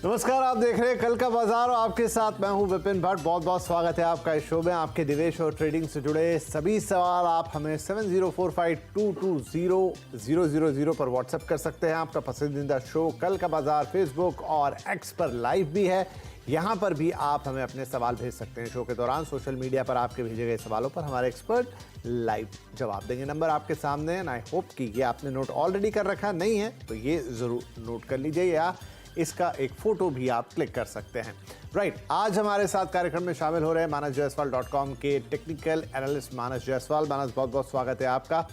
नमस्कार, आप देख रहे हैं कल का बाजार और आपके साथ मैं हूं विपिन भट्ट। बहुत बहुत स्वागत है आपका इस शो में। आपके निवेश और ट्रेडिंग से जुड़े सभी सवाल आप हमें 7045220000 पर व्हाट्सएप कर सकते हैं। आपका पसंदीदा शो कल का बाजार फेसबुक और एक्स पर लाइव भी है, यहाँ पर भी आप हमें अपने सवाल भेज सकते हैं। शो के दौरान सोशल मीडिया पर आपके भेजे गए सवालों पर हमारे एक्सपर्ट लाइव जवाब देंगे। नंबर आपके सामने है। आई होप कि ये आपने नोट ऑलरेडी कर रखा नहीं है तो ये ज़रूर नोट कर लीजिए, या इसका एक फोटो भी आप क्लिक कर सकते हैं। राइट, आज हमारे साथ कार्यक्रम में शामिल हो रहे हैं manasjaiswal.com के टेक्निकल एनालिस्ट मानस जायसवाल। मानस, बहुत बहुत स्वागत है आपका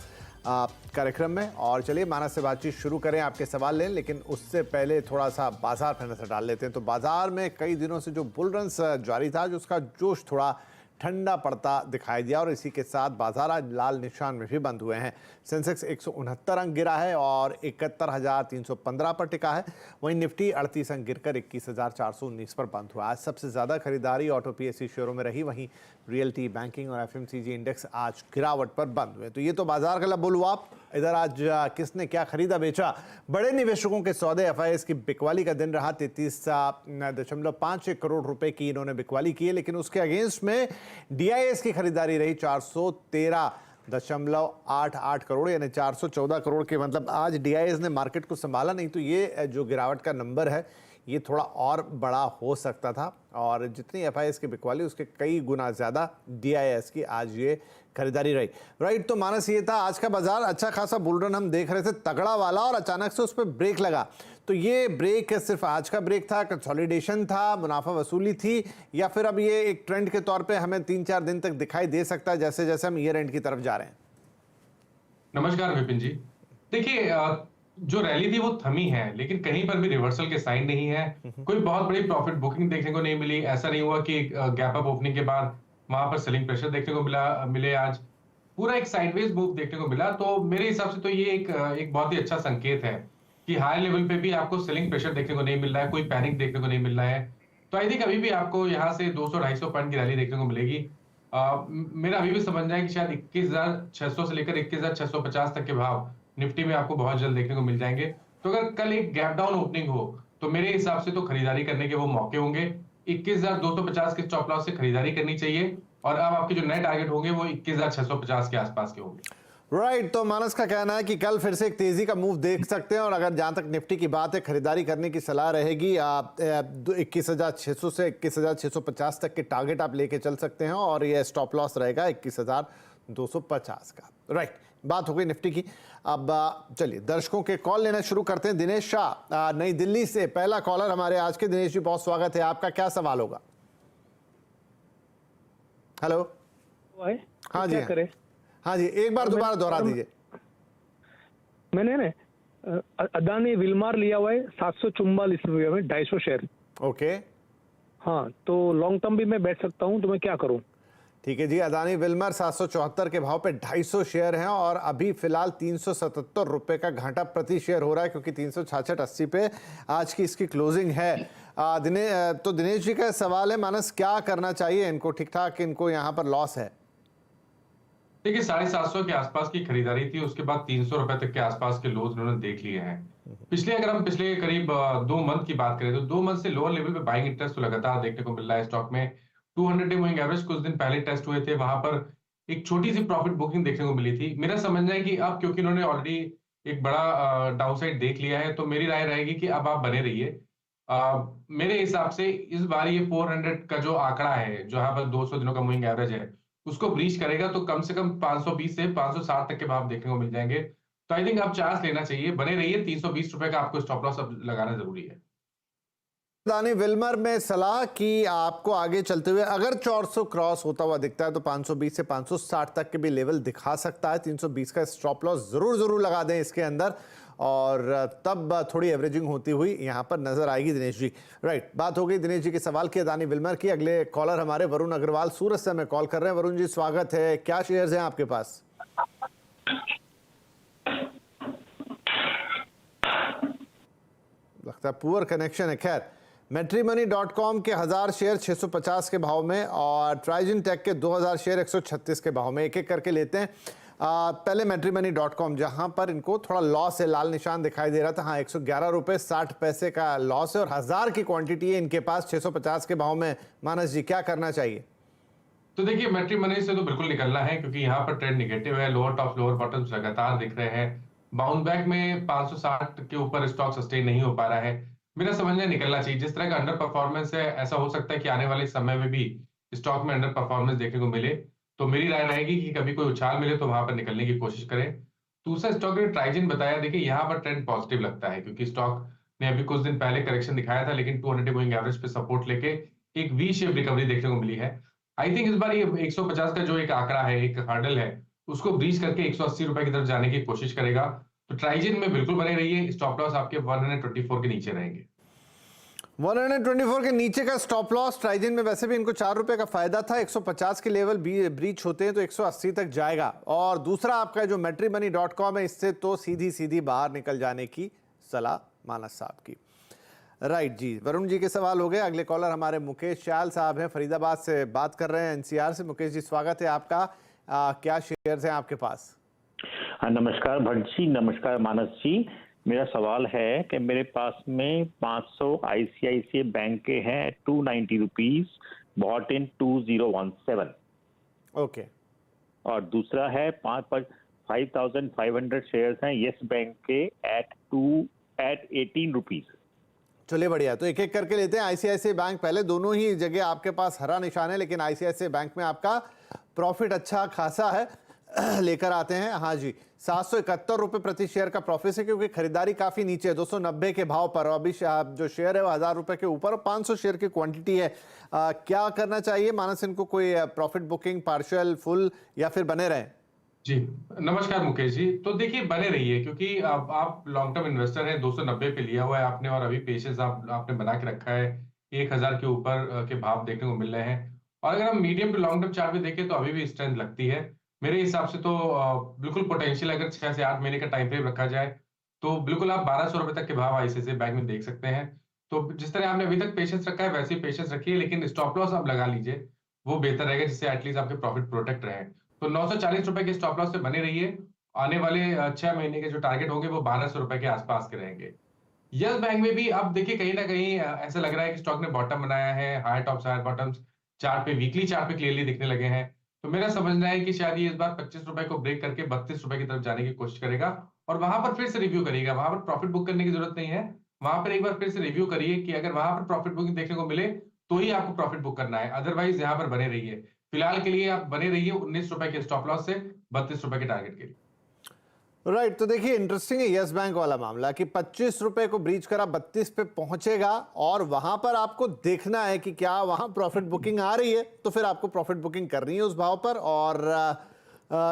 कार्यक्रम में। और चलिए मानस से बातचीत शुरू करें, आपके सवाल लें, लेकिन उससे पहले थोड़ा सा बाजार पर नजर डाल लेते हैं। तो बाजार में कई दिनों से जो बुल रन जारी था, जो उसका जोश थोड़ा ठंडा पड़ता दिखाई दिया और इसी के साथ बाजार आज लाल निशान में भी बंद हुए हैं। सेंसेक्स 169 अंक गिरा है और 71,315 पर टिका है। वहीं निफ्टी 38 अंक गिरकर 21,419 पर बंद हुआ। आज सबसे ज़्यादा खरीदारी ऑटो पीएसयू शेयरों में रही। वहीं रियल्टी, बैंकिंग और एफएमसीजी इंडेक्स आज गिरावट पर बंद हुए। तो ये तो बाजार का बुलवाप। इधर आज किसने क्या खरीदा बेचा? बड़े निवेशकों के सौदे। एफआईएस की बिकवाली का दिन रहा। 33.51 करोड़ रुपए की इन्होंने बिकवाली की है, लेकिन उसके अगेंस्ट में डीआईएस की खरीदारी रही 413.88 करोड़, यानी 414 करोड़ के। मतलब आज डीआईएस ने मार्केट को संभाला नहीं, तो ये जो गिरावट का नंबर है ये थोड़ा और बड़ा हो सकता था। और जितनी एफआईएस की बिकवाली उसके कई गुना ज़्यादा डीआईएस की आज ये खरीदारी रही। राइट, तो मानस ये था आज का बाजार। अच्छा खासा बुल रन हम देख रहे थे, तगड़ा वाला, और अचानक से उस पर ब्रेक लगा। तो ये ब्रेक सिर्फ आज का ब्रेक था, कंसोलिडेशन था, मुनाफा वसूली थी, या फिर अब ये एक ट्रेंड के तौर पे हमें 3-4 दिन तक दिखाई दे सकता है जैसे जैसे हम ईयर एंड की तरफ जा रहे हैं? नमस्कार विपिन जी। देखिए, जो रैली थी वो थमी है, लेकिन कहीं पर भी रिवर्सल के साइन नहीं है। कोई बहुत बड़ी प्रॉफिट बुकिंग देखने को नहीं मिली। ऐसा नहीं हुआ कि गैप अप ओपनिंग के बाद वहां पर सेलिंग प्रेशर देखने को मिले। आज पूरा एक साइडवेज मूव देखने को मिला। तो मेरे हिसाब से तो ये एक बहुत ही अच्छा संकेत है कि हाई लेवल पे भी आपको सेलिंग प्रेशर देखने को नहीं मिल रहा है, कोई पैनिक देखने को नहीं मिल रहा है। तो आई थिंक अभी भी आपको यहाँ से 200-250 पॉइंट की रैली देखने को मिलेगी। मेरा अभी भी समझना है कि शायद 21,600 से लेकर 21,650 तक के भाव निफ्टी में आपको बहुत जल्द देखने को मिल जाएंगे। तो अगर कल एक गैप डाउन ओपनिंग हो तो मेरे हिसाब से तो खरीदारी करने के वो मौके होंगे। 21,250 के स्टॉप लॉस से खरीदारी करनी चाहिए, और अब आपके जो नए टारगेट होंगे वो 21,650 के आसपास के होंगे। राइट, तो मानस का कहना है कि कल फिर से एक तेजी का मूव देख सकते हैं। और अगर जहां तक निफ्टी की बात है, खरीदारी करने की सलाह रहेगी। 21,600 से 21,650 तक के टारगेट आप लेके चल सकते हैं, और ये स्टॉप लॉस रहेगा 21,250 का। राइट, बात हो गई निफ्टी की। अब चलिए दर्शकों के कॉल लेना शुरू करते हैं। दिनेश शाह नई दिल्ली से पहला कॉलर हमारे आज के। दिनेश जी, बहुत स्वागत है आपका। क्या सवाल होगा? हेलो। हाँ जी, हाँ जी, एक बार दोबारा दोहरा दीजिए। मैंने ना अदानी विल्मार लिया हुआ है 744 रुपये में 250 शेयर। ओके, हाँ, तो लॉन्ग टर्म भी मैं बैठ सकता हूँ, तो मैं क्या करूँ? ठीक है जी। अदानी विल्मर 774 के भाव पे 250 शेयर हैं, और अभी फिलहाल 377 रुपए का घाटा प्रति शेयर हो रहा है, क्योंकि 366.80 पे आज की इसकी क्लोजिंग है। तो दिनेश जी का सवाल है, मानस क्या करना चाहिए इनको? ठीक ठाक इनको यहाँ पर लॉस है। देखिए, 750 के आसपास की खरीदारी थी, उसके बाद 300 रुपए तक के आसपास के लोज उन्होंने देख लिए हैं। अगर हम पिछले करीब 2 मंथ की बात करें तो 2 मंथ से लोअर लेवल पे बाइंग इंटरेस्ट तो लगातार देखने को मिल रहा है स्टॉक में। 200 डे मूविंग एवरेज कुछ दिन पहले टेस्ट हुए थे, वहां पर एक छोटी सी प्रॉफिट बुकिंग देखने को मिली थी। मेरा समझना है कि अब क्योंकि इन्होंने ऑलरेडी एक बड़ा डाउनसाइड देख लिया है, तो मेरी राय रहेगी कि अब आप बने रहिए। मेरे हिसाब से इस बार ये 400 का जो आंकड़ा है, जहां पर 200 दिनों का मूविंग एवरेज है, उसको ब्रीच करेगा तो कम से कम 520 से 560 तक के भाव देखने को मिल जाएंगे। तो आई थिंक आप चांस लेना चाहिए, बने रहिए। 320 रुपए का आपको स्टॉप लॉस अब लगाना जरूरी है। अदानी विल्मर में सलाह कि आपको आगे चलते हुए अगर 400 क्रॉस होता हुआ दिखता है तो 520 से 560 तक के भी लेवल दिखा सकता है। 320 का स्टॉप लॉस जरूर लगा दें इसके अंदर, और तब थोड़ी एवरेजिंग होती हुई यहाँ पर नजर आएगी। दिनेश जी, राइट, बात हो गई दिनेश जी के सवाल की अदानी विल्मर की। अगले कॉलर हमारे वरुण अग्रवाल सूरत से हमें कॉल कर रहे हैं। वरुण जी, स्वागत है। क्या शेयर्स हैं आपके पास? लगता है पुअर कनेक्शन है। खैर, मैट्रीमनी.com के 1000 शेयर 650 के भाव में, और ट्राइजन टेक के 2000 शेयर 136 के भाव में। एक एक करके लेते हैं। पहले मैट्रिमनी.com जहां पर इनको थोड़ा लॉस है, लाल निशान दिखाई दे रहा था। हाँ, 111 रुपए 60 पैसे का लॉस है और 1000 की क्वांटिटी है इनके पास 650 के भाव में। मानस जी, क्या करना चाहिए? तो देखिए, मैट्रिमनी से तो बिल्कुल निकलना है, क्योंकि यहाँ पर ट्रेंड निगेटिव है। लोअर टॉप लोअर बॉटम्स लगातार दिख रहे हैं। बाउंस बैक में 560 के ऊपर स्टॉक सस्टेन नहीं हो पा रहा है। मेरा समझना है निकलना चाहिए। जिस तरह का अंडर परफॉर्मेंस है, ऐसा हो सकता है कि आने वाले समय में भी स्टॉक में अंडर परफॉर्मेंस देखने को मिले। तो मेरी राय रहेगी कि कभी कोई उछाल मिले तो वहां पर निकलने की कोशिश करें। दूसरा स्टॉक ने ट्राइजिन बताया। देखिए, यहाँ पर ट्रेंड पॉजिटिव लगता है, क्योंकि स्टॉक ने अभी कुछ दिन पहले करेक्शन दिखाया था, लेकिन 200 मूविंग एवरेज पे सपोर्ट लेके एक वी शेप रिकवरी देखने को मिली है। आई थिंक इस बार ये 150 का जो एक आंकड़ा है, एक हर्डल है, उसको ब्रीच करके 180 रुपए की तरफ जाने की कोशिश करेगा। तो ट्राइजिन में बिल्कुल बने रहिए। स्टॉप लॉस आपके 124 के नीचे रहेंगे। 124 के नीचे का स्टॉप लॉस। ट्राइजिन में वैसे भी इनको 4 रुपए का फायदा था। 150 के लेवल ब्रीच होते हैं तो 180 तक जाएगा। और दूसरा आपका जो मैट्रिमनी.com है, इससे तो सीधी सीधी बाहर निकल जाने की सलाह मानस साहब की। राइट जी, वरुण जी के सवाल हो गए। अगले कॉलर हमारे मुकेश चाल साहब हैं, फरीदाबाद से बात कर रहे हैं, एनसीआर से। मुकेश जी, स्वागत है आपका। क्या शेयर्स हैं आपके पास? हाँ, नमस्कार भट्ट जी, नमस्कार मानस जी। मेरा सवाल है कि मेरे पास में 500 आईसीआईसीआई बैंक के हैं 290 रुपीज, बॉट इन 2017। ओके। और दूसरा है 5500 शेयर्स हैं येस बैंक के एट 18 रुपीज। चलिए, बढ़िया। तो एक एक करके लेते हैं। आईसीआईसीआई बैंक पहले। दोनों ही जगह आपके पास हरा निशान है, लेकिन आईसीआईसीआई बैंक में आपका प्रॉफिट अच्छा खासा है। लेकर आते हैं। हाँ जी, 771 रुपए प्रति शेयर का प्रॉफिट है, क्योंकि खरीदारी काफी नीचे है, 290 के भाव पर। अभी जो शेयर है वो 1000 रुपए के ऊपर और 500 शेयर की क्वांटिटी है। क्या करना चाहिए मानस इनको? कोई प्रॉफिट बुकिंग, पार्शियल, फुल, या फिर बने रहें? जी, नमस्कार मुकेश जी। तो देखिए, बने रहिए, क्योंकि अब आप लॉन्ग टर्म इन्वेस्टर हैं। 290 पे लिया हुआ है आपने, और अभी पेशेंस आपने बना के रखा है। 1000 के ऊपर के भाव देखने को मिल रहे हैं। और अगर हम medium to long term chart भी देखें तो अभी भी स्ट्रेंथ लगती है मेरे हिसाब से। तो बिल्कुल पोटेंशियल, अगर 6 से 8 महीने का टाइम फ्रेम रखा जाए तो बिल्कुल आप 1200 रुपए तक के भाव आईसीआईसीआई बैंक में देख सकते हैं। तो जिस तरह आपने अभी तक पेशेंस रखा है, वैसे ही पेशेंस रखिए, लेकिन स्टॉप लॉस आप लगा लीजिए, वो बेहतर रहेगा, जिससे एटलीस्ट आपके प्रॉफिट प्रोटेक्ट रहे। तो 940 रुपए के स्टॉप लॉस से बने रहिए। आने वाले 6 महीने के जो टारगेट होंगे वो 1200 रुपए के आसपास के रहेंगे। यस बैंक में भी अब देखिए, कहीं ना कहीं ऐसा लग रहा है कि स्टॉक ने बॉटम बनाया है। Higher tops higher bottoms chart पे, वीकली चार्ट पे क्लियरली दिखने लगे हैं। तो मेरा समझना है कि शायद ये इस बार 25 रुपए को ब्रेक करके 32 रुपए की तरफ जाने की कोशिश करेगा, और वहां पर फिर से रिव्यू करिएगा। वहां पर प्रॉफिट बुक करने की जरूरत नहीं है। वहां पर एक बार फिर से रिव्यू करिए कि अगर वहां पर प्रॉफिट बुकिंग देखने को मिले तो ही आपको प्रॉफिट बुक करना है, अदरवाइज यहाँ पर बने रहिए। फिलहाल के लिए आप बने रहिए 19 रुपए के स्टॉप लॉस से 32 रुपए के टारगेट के लिए। राइट। तो देखिए, इंटरेस्टिंग है यस बैंक वाला मामला कि 25 रुपए को ब्रीच करा, 32 पे पहुंचेगा, और वहां पर आपको देखना है कि क्या वहां प्रॉफिट बुकिंग आ रही है, तो फिर आपको प्रॉफिट बुकिंग करनी है उस भाव पर। और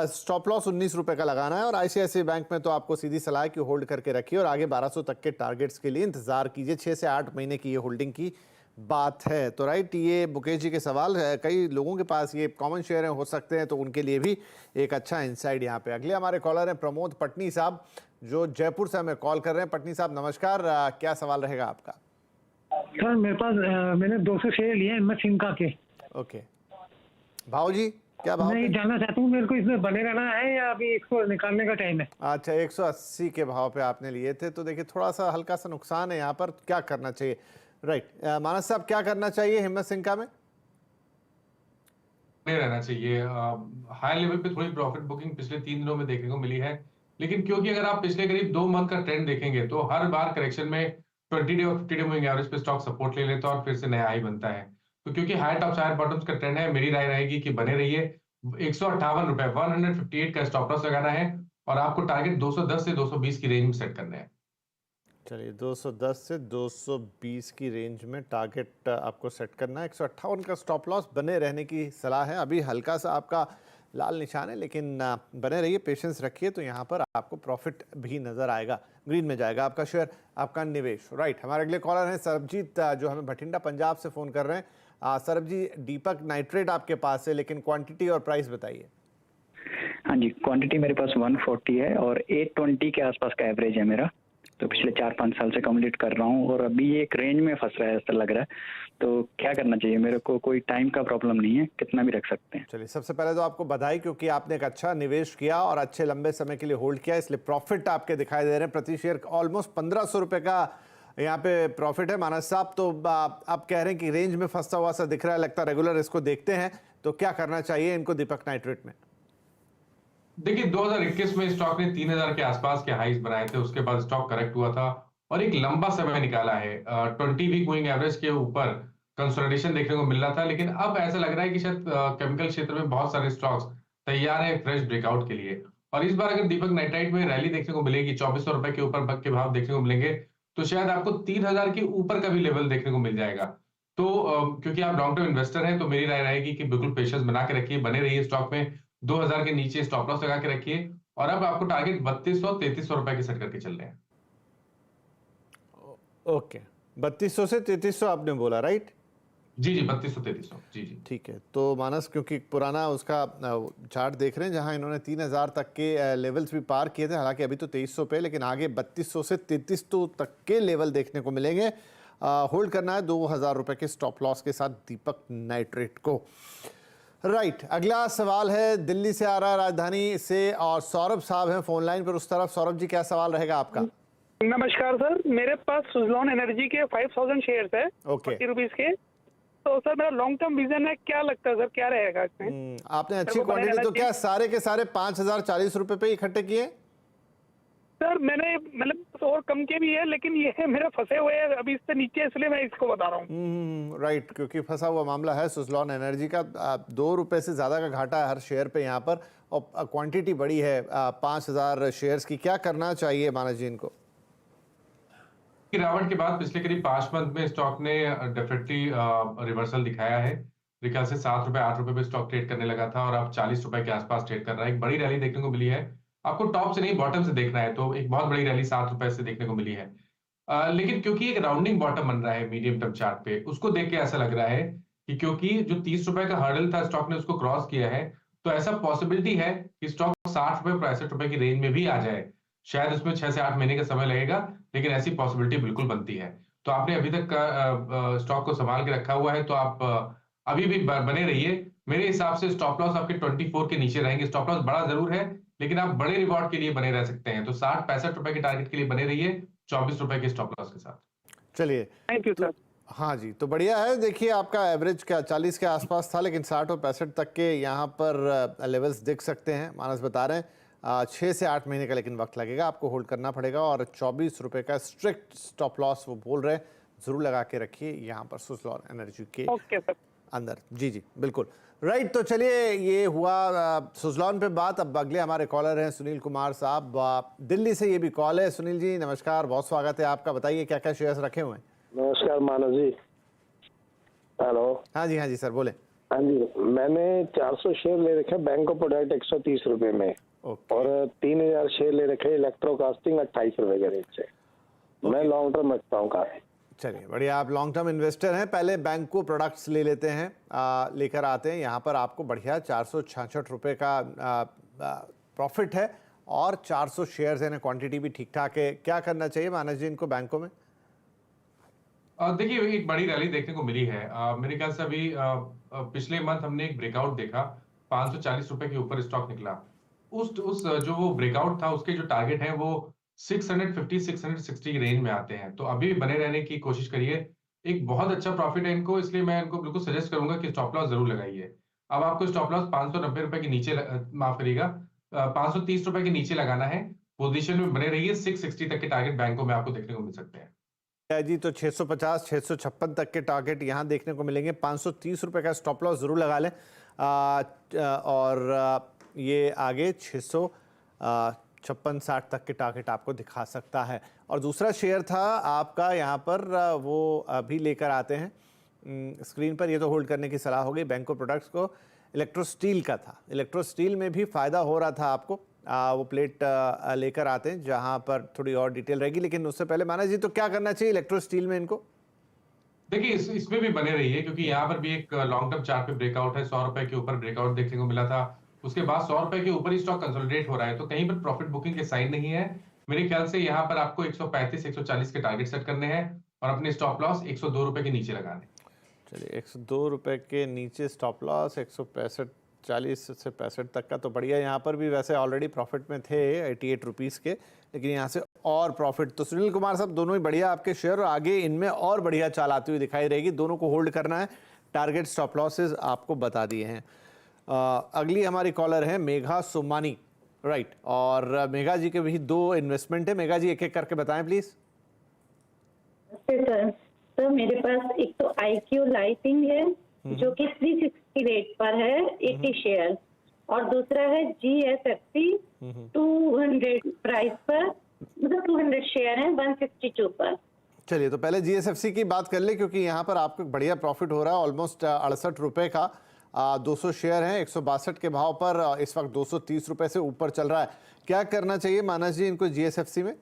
स्टॉप लॉस 19 रुपए का लगाना है। और आईसीआईसीआई बैंक में तो आपको सीधी सलाह है कि होल्ड करके रखिए, और आगे 1200 तक के टारगेट्स के लिए इंतजार कीजिए। 6 से 8 महीने की ये होल्डिंग की बात है। तो राइट, ये मुकेश जी के सवाल है। कई लोगों के पास ये कॉमन शेयर हो सकते हैं, तो उनके लिए भी एक अच्छा इंसाइट यहाँ पे। अगले हमारे कॉलर हैं प्रमोद पटनी साहब, जो जयपुर से हमें कॉल कर रहे हैं। पटनी साहब, नमस्कार। क्या सवाल रहेगा आपका? सर, मेरे पास मैंने 200 शेयर लिए हैं सिंका के। ओके, भाव जी क्या भाव? मैं जानना चाहता हूँ, मेरे को इसमें बने रहना है या अभी इसको निकालने का टाइम है? अच्छा, 180 के भाव पे आपने लिए थे। तो देखिए, थोड़ा सा हल्का सा नुकसान है यहाँ पर। क्या करना चाहिए? राइट, मानस साहब, क्या करना चाहिए हिम्मत सिंका में? नहीं रहना चाहिए। हाई लेवल पे थोड़ी प्रॉफिट बुकिंग पिछले 3 दिनों में देखने को मिली है, लेकिन क्योंकि अगर आप पिछले करीब 2 मंथ का ट्रेंड देखेंगे तो हर बार करेक्शन में 20 डे और 50 डे मूविंग एवरेज पे स्टॉक सपोर्ट ले लेता है और फिर से नया हाई बनता है। तो क्योंकि हाई टॉप्स हायर बॉटम्स का ट्रेंड है, मेरी राय रहेगी कि बने रहिए। 158 रुपए 158 का स्टॉप लॉस लगाना है, और आपको टारगेट 210 से 220 की रेंज में सेट करना है। चलिए, 210 से 220 की रेंज में टारगेट आपको सेट करना है। 158 का स्टॉप लॉस, बने रहने की सलाह है। अभी हल्का सा आपका लाल निशान है, लेकिन बने रहिए, पेशेंस रखिए, तो यहाँ पर आपको प्रॉफिट भी नजर आएगा। ग्रीन में जाएगा आपका शेयर, आपका निवेश। राइट, हमारे अगले कॉलर हैं सरबजीत, जो हमें भटिंडा पंजाब से फ़ोन कर रहे हैं। सरबजीत, दीपक नाइट्रेट आपके पास है, लेकिन क्वांटिटी और प्राइस बताइए। हाँ जी, क्वांटिटी मेरे पास 140 है और 820 के आसपास का एवरेज है मेरा। तो पिछले 4-5 साल से कम्युनिकेट कर रहा हूँ और अभी ये एक रेंज में फंस रहा है ऐसा लग रहा है। तो क्या करना चाहिए मेरे को? कोई टाइम का प्रॉब्लम नहीं है, कितना भी रख सकते हैं। चलिए, सबसे पहले तो आपको बधाई, क्योंकि आपने एक अच्छा निवेश किया और अच्छे लंबे समय के लिए होल्ड किया, इसलिए प्रॉफिट आपके दिखाई दे रहे हैं। प्रति शेयर ऑलमोस्ट 1500 रुपए का यहाँ पे प्रॉफिट है मानस साहब। तो आप कह रहे हैं कि रेंज में फंसा हुआ सा दिख रहा है, लगता है रेगुलर इसको देखते हैं, तो क्या करना चाहिए इनको दीपक नाइट्रेट में? देखिए 2021 में स्टॉक ने 3000 के आसपास के हाईज बनाए थे, उसके बाद स्टॉक करेक्ट हुआ था और एक लंबा समय निकाला है। 20 वीक मूविंग एवरेज के ऊपर कंसोलिडेशन देखने को मिल रहा था, लेकिन अब ऐसा लग रहा है कि शायद केमिकल क्षेत्र में बहुत सारे स्टॉक्स तैयार है फ्रेश ब्रेकआउट के लिए। और इस बार अगर दीपक नाइट्राइट में रैली देखने को मिलेगी, 2400 रुपए के ऊपर के भाव देखने को मिलेंगे, तो शायद आपको 3000 के ऊपर का भी लेवल देखने को मिल जाएगा। तो क्योंकि आप लॉन्ग टर्म इन्वेस्टर हैं, तो मेरी राय रहेगी कि बिल्कुल पेशेंस बना के रखिए, बने रहिए स्टॉक में, 2000 के नीचे स्टॉप लॉस लगा के रखिए। और अब आपको टारगेट 3200-3300 रुपए के सेट करके चल रहे हैं। ओके, 3200 से 3300 आपने बोला, राइट? जी 3200-3300, जी। ठीक है, तो मानस क्योंकि पुराना उसका चार्ट देख रहे हैं जहां इन्होंने 3000 तक के लेवल्स भी पार किए थे, हालांकि अभी तो 2300 पे, लेकिन आगे 3200 से 3300 तक के लेवल देखने को मिलेंगे। होल्ड करना है 2000 रुपए के स्टॉप लॉस के साथ दीपक नाइट्रेट को। राइट, अगला सवाल है दिल्ली से आ रहा है, राजधानी से, और सौरभ साहब हैं फोन लाइन पर उस तरफ। सौरभ जी, क्या सवाल रहेगा आपका? नमस्कार सर, मेरे पास सुजलॉन एनर्जी के 5000 शेयर्स है, ओके। 40 रुपीज के। तो सर मेरा लॉन्ग टर्म विजन है, क्या लगता है सर क्या रहेगा इसमें? आपने अच्छी क्वांटिटी, तो क्या सारे के सारे 5040 रुपए पे इकट्ठे किए? सर मैंने मतलब और कम के भी है, लेकिन ये है मेरे फंसे हुए हैं अभी इससे नीचे, इसलिए मैं इसको बता रहा हूँ। राइट, क्योंकि फंसा हुआ मामला है सुजलॉन एनर्जी का। 2 रुपए से ज्यादा का घाटा है हर शेयर पे यहाँ पर, और क्वांटिटी बड़ी है 5000 शेयर्स की। क्या करना चाहिए मानस जी इनको? गिरावट के बाद पिछले करीब 5 मंथ में स्टॉक ने डेफिनेटली रिवर्सल दिखाया है। मेरे ख्याल से 7 रुपए 8 रुपए पे स्टॉक ट्रेड करने लगा था और अब 40 रुपए के आसपास ट्रेड कर रहा है। एक बड़ी रैली देखने को मिली है। आपको टॉप से नहीं बॉटम से देखना है, तो एक बहुत बड़ी रैली 7 रुपए से देखने को मिली है। लेकिन क्योंकि एक राउंडिंग बॉटम बन रहा है मीडियम टर्म चार्ट पे, उसको देख के ऐसा लग रहा है कि क्योंकि जो 30 रुपए का हर्डल था स्टॉक ने उसको क्रॉस किया है, तो ऐसा पॉसिबिलिटी है कि स्टॉक 60 रुपए 65 रुपए की रेंज में भी आ जाए। शायद उसमें 6 से 8 महीने का समय लगेगा, लेकिन ऐसी पॉसिबिलिटी बिल्कुल बनती है। तो आपने अभी तक स्टॉक को संभाल के रखा हुआ है, तो आप अभी भी बने रहिए। मेरे हिसाब से स्टॉप लॉस आपके 24 के नीचे रहेंगे। स्टॉप लॉस बड़ा जरूर है, लेकिन आप बड़े रिवॉर्ड के लिए बने रह सकते हैं। तो 60-65 रुपए के टारगेट के लिए बने रहिए, 24 रुपए के स्टॉप लॉस के साथ। चलिए, थैंक यू सर। हाँ जी, तो बढ़िया है। देखिए, आपका एवरेज क्या 40 के आसपास था, लेकिन 60 और 65 तक के यहाँ पर लेवल्स दिख सकते हैं। मानस बता रहे हैं 6 से 8 महीने का लेकिन वक्त लगेगा, आपको होल्ड करना पड़ेगा। और 24 रुपए का स्ट्रिक्ट स्टॉप लॉस वो बोल रहे हैं, जरूर लगा के रखिए यहाँ पर सुजलॉन एनर्जी के अंदर। जी बिल्कुल, राइट। तो चलिए, ये हुआ सुजलॉन पे बात। अब अगले हमारे कॉलर हैं सुनील कुमार साहब, दिल्ली से। ये भी कॉल है। सुनील जी नमस्कार, बहुत स्वागत है आपका। बताइए क्या क्या शेयर्स रखे हुए हैं? नमस्कार मानस जी। हेलो। हाँ जी सर, बोले। हाँ जी, मैंने 400 शेयर ले रखे बैंक ऑफ प्रोडक्ट 130 रुपए में, और 3000 शेयर ले रखे इलेक्ट्रोकास्टिंग 28 रुपए के रेट से। मैं लॉन्ग टर्म रखता हूँ काफी। चलिए बढ़िया, आप लॉन्ग टर्म इन्वेस्टर हैं। पहले बैंक को प्रोडक्ट्स ले लेते हैं, लेकर आते हैं यहाँ पर। आपको बढ़िया 466 रुपए का प्रॉफिट है और 400 शेयर्स हैं, क्वांटिटी भी ठीक ठाक है। क्या करना चाहिए मानस जी इनको बैंकों में? देखिए, एक बड़ी रैली देखने को मिली है। मेरे ख्याल से अभी पिछले मंथ हमने एक ब्रेकआउट देखा, 540 रुपए के ऊपर स्टॉक निकला। उस जो वो ब्रेकआउट था, उसके जो टारगेट है वो 650-660 की रेंज में आते हैं। तो अभी भी बने रहने की कोशिश करिए। एक बहुत अच्छा प्रॉफिट है इनको, इसलिए मैं इनको बिल्कुल सजेस्ट करूंगा कि स्टॉप लॉस जरूर लगाइए। अब आपको स्टॉप लॉस 590 रुपए के नीचे माफ करिएगा, 530 रुपए के नीचे लगाना है। पोजीशन में बने रहिए। 660 तक के टारगेट बैंकों में आपको देखने को मिल सकते हैं जी। तो 650 656 तक के टारगेट यहाँ देखने को मिलेंगे। 530 रुपए का स्टॉप लॉस जरूर लगा लें। और ये आगे 656-60 तक के टारगेट आपको दिखा सकता है। और दूसरा शेयर था आपका यहाँ पर, वो अभी लेकर आते हैं स्क्रीन पर। ये तो होल्ड करने की सलाह हो गई। बैंक ऑफ प्रोडक्ट्स को इलेक्ट्रो स्टील का था। इलेक्ट्रो स्टील में भी फायदा हो रहा था आपको। वो प्लेट लेकर आते हैं जहां पर थोड़ी और डिटेल रहेगी, लेकिन उससे पहले मानस जी, तो क्या करना चाहिए इलेक्ट्रो स्टील में इनको? देखिए, इसमें भी बने रहिए, क्योंकि यहाँ पर भी एक लॉन्ग टर्म चार्ट पे ब्रेकआउट है। 100 रुपए के ऊपर ब्रेकआउट देखने को मिला था। उसके बाद 100 रुपए के ऊपर ही स्टॉक कंसोलिडेट हो रहा है, तो कहीं पर प्रॉफिट बुकिंग के साइन नहीं है। मेरे ख्याल से यहाँ पर आपको 135 140 के टारगेट सेट करने हैं और अपने स्टॉप लॉस 102 रुपए के नीचे लगाने। चलिए 102 रुपए के नीचे स्टॉप लॉस, 165 40 से 65 तक का तो बढ़िया। यहाँ पर भी वैसे ऑलरेडी प्रॉफिट में थे 88 रुपीज़ के, लेकिन यहाँ से और प्रॉफिट। तो सुनील कुमार साहब दोनों ही बढ़िया आपके शेयर, और आगे इनमें और बढ़िया चाल आती हुई दिखाई रहेगी। दोनों को होल्ड करना है, टारगेट स्टॉप लॉसेज आपको बता दिए हैं। अगली हमारी कॉलर है मेघा सोमानी, राइट। और मेघा जी के भी 2 इन्वेस्टमेंट है। मेघा जी एक एक करके बताएं प्लीज। सर मेरे पास एक तो IQ लाइटिंग है जो कि 360 रेट पर है 80 शेयर, और दूसरा है GSFC 200 प्राइस पर, मतलब 200 शेयर है 162 पर। चलिए तो पहले GSFC की बात कर ले, क्योंकि यहाँ पर आपको बढ़िया प्रॉफिट हो रहा है, ऑलमोस्ट 68 रुपए का। 200 शेयर हैं 162 के भाव पर, इस वक्त 230 रुपए से ऊपर चल रहा है। क्या करना चाहिए मानस जी इनको GSFC में?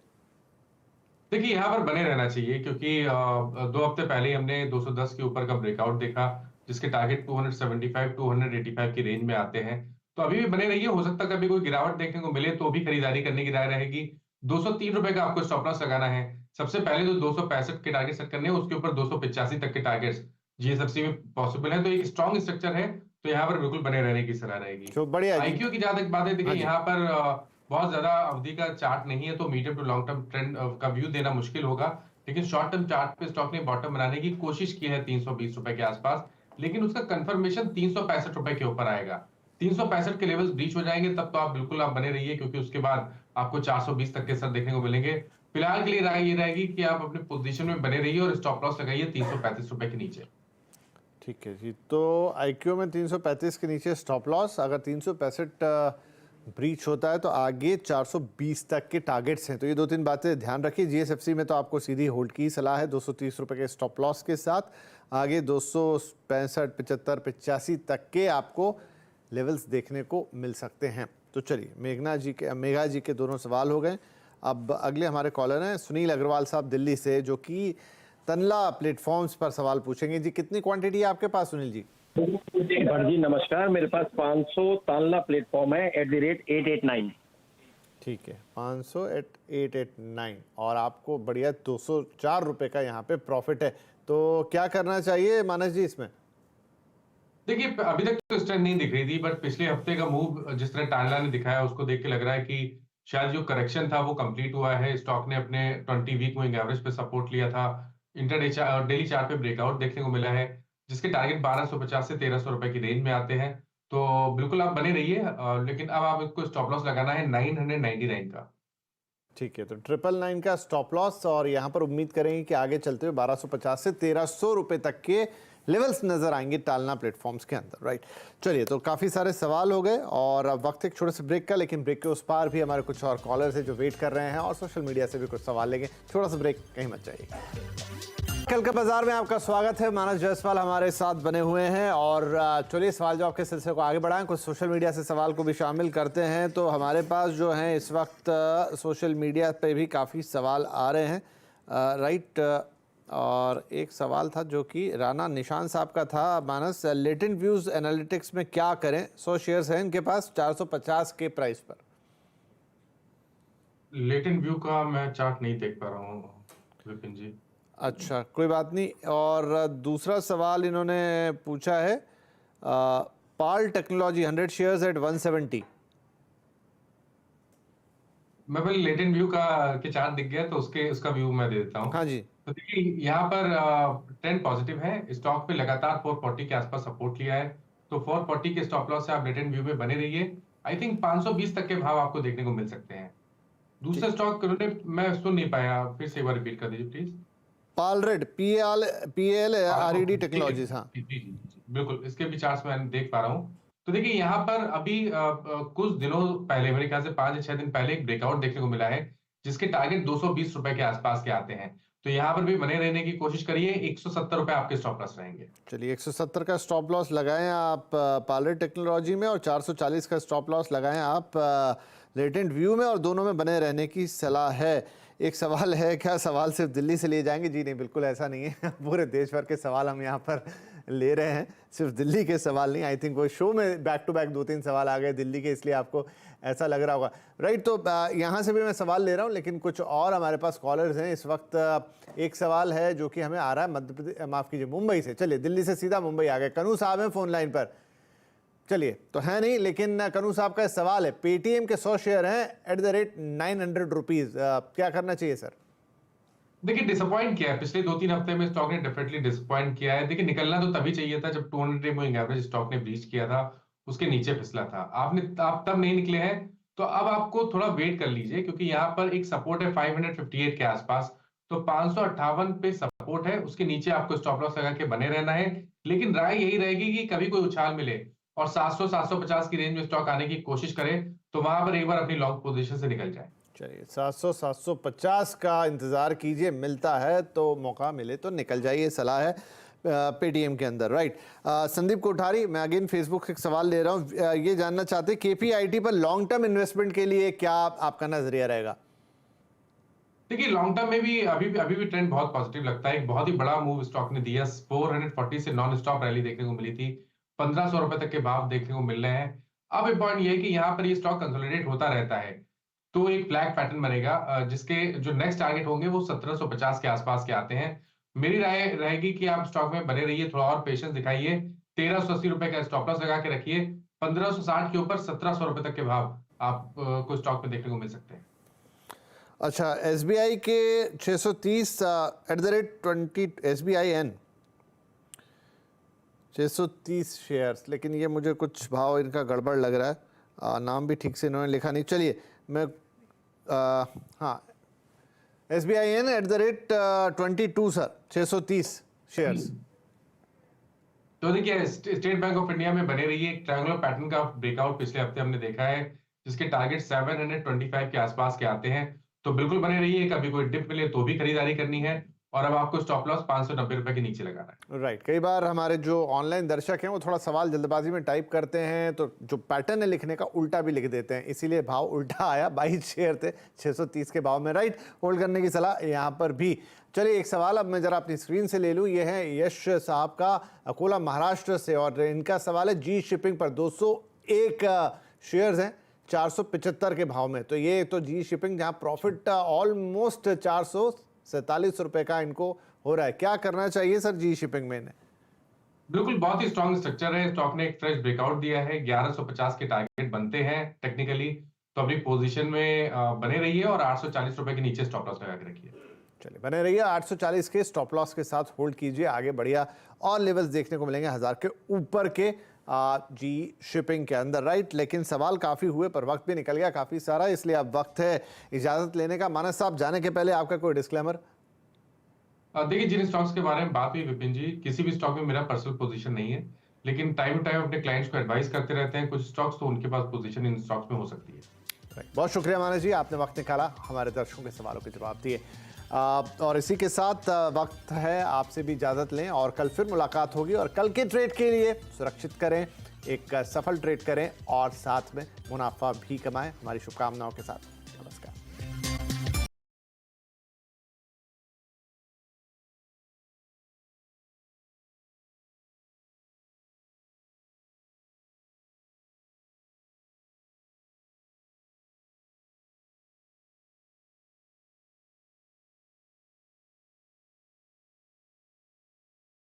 देखिए यहाँ पर बने रहना चाहिए, क्योंकि 2 हफ्ते पहले ही हमने 210 के ऊपर का ब्रेकआउट देखा, जिसके टारगेट 275 285 की रेंज में आते हैं। तो अभी भी बने रहिए, हो सकता है कभी कोई गिरावट देखने को मिले तो भी खरीदारी करने की राय रहेगी। 203 रुपए का आपको स्टॉप लॉस लगाना है। सबसे पहले तो 265 के टारगेट सेट करने हैं, उसके ऊपर 285 तक के टारगेट्स GSFC में पॉसिबल है। तो एक स्ट्रॉन्ग स्ट्रक्चर है, तो यहाँ पर बिल्कुल बने रहने की सलाह रहेगी। तो बढ़िया जी। IQ की जहां तक बात है, देखिए यहाँ पर बहुत ज्यादा अवधि का चार्ट नहीं है, तो medium to long term trend का व्यू देना मुश्किल होगा। लेकिन शॉर्ट टर्म चार्ट पे स्टॉक ने बॉटम बनाने की कोशिश की है 320 रुपए के आसपास, लेकिन उसका कंफर्मेशन 365 रुपए के ऊपर आएगा। 365 के लेवल्स ब्रीच हो जाएंगे तब तो आप बिल्कुल बने रहिए, क्योंकि उसके बाद आपको 420 तक के सर देखने को मिलेंगे। फिलहाल के लिए राय ये रहेगी कि आप अपने पोजीशन में बने रहिए और स्टॉप लॉस लगाइए 335 रुपए के नीचे। ठीक है जी। तो IQ में 335 के नीचे स्टॉप लॉस, अगर 365 ब्रीच होता है तो आगे 420 तक के टारगेट्स हैं। तो ये 2-3 बातें ध्यान रखिए। GSFC में तो आपको सीधी होल्ड की सलाह है 230 रुपए के स्टॉप लॉस के साथ। आगे 265 75 85 तक के आपको लेवल्स देखने को मिल सकते हैं। तो चलिए मेघा जी के दोनों सवाल हो गए। अब अगले हमारे कॉलर हैं सुनील अग्रवाल साहब दिल्ली से, जो कि तनला प्लेटफॉर्म्स पर सवाल पूछेंगे। जी कितनी क्वांटिटी है आपके पास सुनील जी? जी नमस्कार, मेरे पास 500 तानला प्लेटफॉर्म है @889। ठीक है 500 @889, और आपको बढ़िया 204 रुपए का यहाँ पे प्रॉफिट है। तो क्या करना चाहिए मानस जी इसमें? देखिए अभी तक तो स्ट्रेंथ नहीं दिख रही थी, बट पिछले हफ्ते का मूव जिस तरह टानला ने दिखाया उसको देख के लग रहा है कि शायद जो करेक्शन था वो कंप्लीट हुआ है। स्टॉक ने अपने 20 वीक मूविंग एवरेज पे सपोर्ट लिया था, इंटरडे डेली चार्ट पे ब्रेकआउट देखने को मिला है, जिसके टारगेट 1250 से 1300 रुपए की रेंज में आते हैं। तो बिल्कुल आप बने रहिए, लेकिन अब आप इसको स्टॉप लॉस लगाना है 999 का। ठीक है तो 999 का स्टॉप लॉस, और यहाँ पर उम्मीद करेंगे कि आगे चलते हुए 1250 से 1300 रुपए तक के लेवल्स नजर आएंगे टालना प्लेटफॉर्म्स के अंदर, राइट। चलिए तो काफ़ी सारे सवाल हो गए और अब वक्त एक छोटे से ब्रेक का, लेकिन ब्रेक के उस पार भी हमारे कुछ और कॉलर्स हैं जो वेट कर रहे हैं और सोशल मीडिया से भी कुछ सवाल लेंगे। छोटा सा ब्रेक, कहीं मत जाइए। कल का बाजार में आपका स्वागत है। मानस जायसवाल हमारे साथ बने हुए हैं और चलिए सवाल जवाब के सिलसिले को आगे बढ़ाएं। कुछ सोशल मीडिया से सवाल को भी शामिल करते हैं। तो हमारे पास जो है इस वक्त सोशल मीडिया पे भी काफ़ी सवाल आ रहे हैं, राइट। और एक सवाल था जो कि राणा निशान साहब का था। मानस, लेटेंट व्यूज एनालिटिक्स में क्या करें? 100 शेयर्स हैं इनके पास 450 के प्राइस पर। लेटेंट व्यू का मैं चार्ट नहीं देख पा रहा हूँ विपिन जी। अच्छा कोई बात नहीं। और दूसरा सवाल इन्होंने पूछा है, पाल टेक्नोलॉजी 100 शेयर्स एट 170। मैं पहले लेटेंट व्यू का के चार्ट दिख गया तो उसका व्यू मैं दे देता हूँ। हाँ जी। तो देखिए यहाँ पर ट्रेंड पॉजिटिव है, स्टॉक पे लगातार 440 के आसपास सपोर्ट लिया है, तो 440 के स्टॉप लॉस से आप लेटेंट व्यू में बने रहिए। आई थिंक 520 तक के भाव आपको देखने को मिल सकते हैं। दूसरा स्टॉक मैं सुन नहीं पाया, फिर से एक बार रिपीट कर दीजिए प्लीज। पालरेड PAL RED technologies. हाँ जी, बिल्कुल इसके भी चार्ट्स मैं देख पा रहा हूँ। तो देखिए यहाँ पर अभी कुछ दिनों पहले, मेरे ख्याल से 5 या 6 दिन पहले एक ब्रेकआउट देखने को मिला है, जिसके टारगेट 220 रुपए के आसपास के आते हैं। तो यहाँ पर भी बने रहने की कोशिश करिए। 170 रुपए आपके स्टॉप लॉस रहेंगे। चलिए 170 का स्टॉप लॉस लगाएं आप पालरेड टेक्नोलॉजी में, और 440 का स्टॉप लॉस लगाएं आप लेटेंट व्यू में और दोनों में बने रहने की सलाह है। एक सवाल है, क्या सवाल सिर्फ दिल्ली से लिए जाएंगे? जी नहीं, बिल्कुल ऐसा नहीं है। पूरे देश भर के सवाल हम यहाँ पर ले रहे हैं, सिर्फ दिल्ली के सवाल नहीं। आई थिंक वो शो में बैक टू बैक 2-3 सवाल आ गए दिल्ली के, इसलिए आपको ऐसा लग रहा होगा, राइट। तो यहाँ से भी मैं सवाल ले रहा हूँ, लेकिन कुछ और हमारे पास कॉलर्स हैं इस वक्त। एक सवाल है जो कि हमें आ रहा है मध्य प्रदेश, माफ़ कीजिए, मुंबई से। चलिए, दिल्ली से सीधा मुंबई आ गए। कनू साहब हैं फोन लाइन पर। चलिए, तो है नहीं, लेकिन कनू साहब का सवाल है, पेटीएम के 100 शेयर हैं @900 रुपीज़, क्या करना चाहिए सर? देखिए, डिसअपॉइंट किया है पिछले 2-3 हफ्ते में स्टॉक ने, डेफिनेटली डिसअपॉइंट किया है। देखिए, निकलना तो तभी चाहिए था जब 200 मूविंग एवरेज स्टॉक ने ब्रीच किया था, उसके नीचे फिसला था। आप तब नहीं निकले हैं, तो अब आपको थोड़ा वेट कर लीजिए, क्योंकि यहाँ पर एक सपोर्ट है 558 के आसपास, तो 558 पे सपोर्ट है, उसके नीचे आपको स्टॉप लॉस लगा के बने रहना है। लेकिन राय यही रहेगी कि कभी कोई उछाल मिले और 700-750 की रेंज में स्टॉक आने की कोशिश करे, तो वहां पर एक बार अपनी लॉन्ग पोजीशन से निकल जाए। चलिए, 700-750 का इंतजार कीजिए, मिलता है तो मौका मिले तो निकल जाइए, सलाह है पेटीएम के अंदर, राइट। संदीप कोठारी, मैं अगेन फेसबुक से एक सवाल ले रहा हूँ, ये जानना चाहते हैं केपीआईटी पर लॉन्ग टर्म इन्वेस्टमेंट के लिए क्या आपका नजरिया रहेगा? देखिए, लॉन्ग टर्म में भी अभी भी ट्रेंड बहुत पॉजिटिव लगता है। एक बहुत ही बड़ा मूव स्टॉक ने दिया, 440 से नॉन स्टॉप रैली देखने को मिली थी, 1500 रुपए तक के भाव देखने को मिल रहे हैं। अब एक पॉइंट ये है कि यहाँ पर ये स्टॉक कंसोलिडेट होता रहता है, तो एक फ्लैग पैटर्न बनेगा, जिसके जो नेक्स्ट टारगेट होंगे वो 1750 के आसपास के आते हैं। मेरी राय रहेगी कि आप स्टॉक में बने रहिए, थोड़ा और पेशेंस दिखाइए, 1380 रुपए का स्टॉप लॉस लगा के रखिए, 1560 के ऊपर 1700 रुपए तक के भाव आप को स्टॉक में देखने को मिल सकते हैं। अच्छा, SBI के 630 @20 SBIN 630 शेयर्स, लेकिन ये मुझे कुछ भाव इनका गड़बड़ लग रहा है, नाम भी ठीक से इन्होंने लिखा नहीं। चलिए, मैं हाँ, SBIN @22 सर, 630 शेयर्स। तो देखिए, स्टेट बैंक ऑफ इंडिया में बने रहिए, एक ट्रायंगुलर पैटर्न का ब्रेकआउट पिछले हफ्ते हमने देखा है, जिसके टारगेट 725 के आसपास के आते हैं, तो बिल्कुल बने रहिए। कभी कोई डिप मिले तो भी खरीदारी करनी है, और अब आपको स्टॉप लॉस 590 रुपए के नीचे लगाना है, राइट। कई बार हमारे जो ऑनलाइन दर्शक हैं वो थोड़ा सवाल जल्दबाजी में टाइप करते हैं, तो जो पैटर्न है लिखने का उल्टा भी लिख देते हैं, इसीलिए भाव उल्टा आया। 22 शेयर थे 630 के भाव में, राइट। होल्ड करने की सलाह यहाँ पर भी। चलिए, एक सवाल अब मैं जरा अपनी स्क्रीन से ले लूँ, ये है यश साहब का, अकोला महाराष्ट्र से, और इनका सवाल है जी शिपिंग पर 201 शेयर्स हैं 475 के भाव में। तो ये तो जी शिपिंग जहाँ प्रॉफिट ऑलमोस्ट 447 रुपए का इनको हो रहा है, क्या करना चाहिए सर जी शिपिंग में? बिल्कुल बहुत ही स्ट्रॉन्ग स्ट्रक्चर है, स्टॉक ने एक फ्रेश ब्रेकआउट दिया है, 1150 के टारगेट बनते हैं टेक्निकली, तो अपनी पोजीशन में बने रहिए और 840 रुपए के नीचे स्टॉप लॉस लगा के रखिए। चलिए, बने रहिए, 840 के स्टॉप लॉस के साथ होल्ड कीजिए, आगे बढ़िया और लेवल्स देखने को मिलेंगे 1000 के ऊपर के जी शिपिंग के अंदर, राइट। लेकिन सवाल काफ़ी हुए पर वक्त भी निकल गया काफ़ी सारा, इसलिए अब वक्त है इजाज़त लेने का। मानस साहब, जाने के पहले आपका कोई डिस्क्लेमर? देखिए, जिन स्टॉक्स के बारे में बात हुई विपिन जी, किसी भी स्टॉक में मेरा पर्सनल पोजीशन नहीं है, लेकिन टाइम टू टाइम अपने क्लाइंट्स को एडवाइस करते रहते हैं कुछ स्टॉक्स, तो उनके पास पोजीशन इन स्टॉक्स में हो सकती है। बहुत शुक्रिया मानस जी, आपने वक्त निकाला, हमारे दर्शकों के सवालों के जवाब दिए। और इसी के साथ वक्त है आपसे भी इजाज़त लें, और कल फिर मुलाकात होगी। और कल के ट्रेड के लिए सुरक्षित करें, एक सफल ट्रेड करें और साथ में मुनाफा भी कमाएं, हमारी शुभकामनाओं के साथ।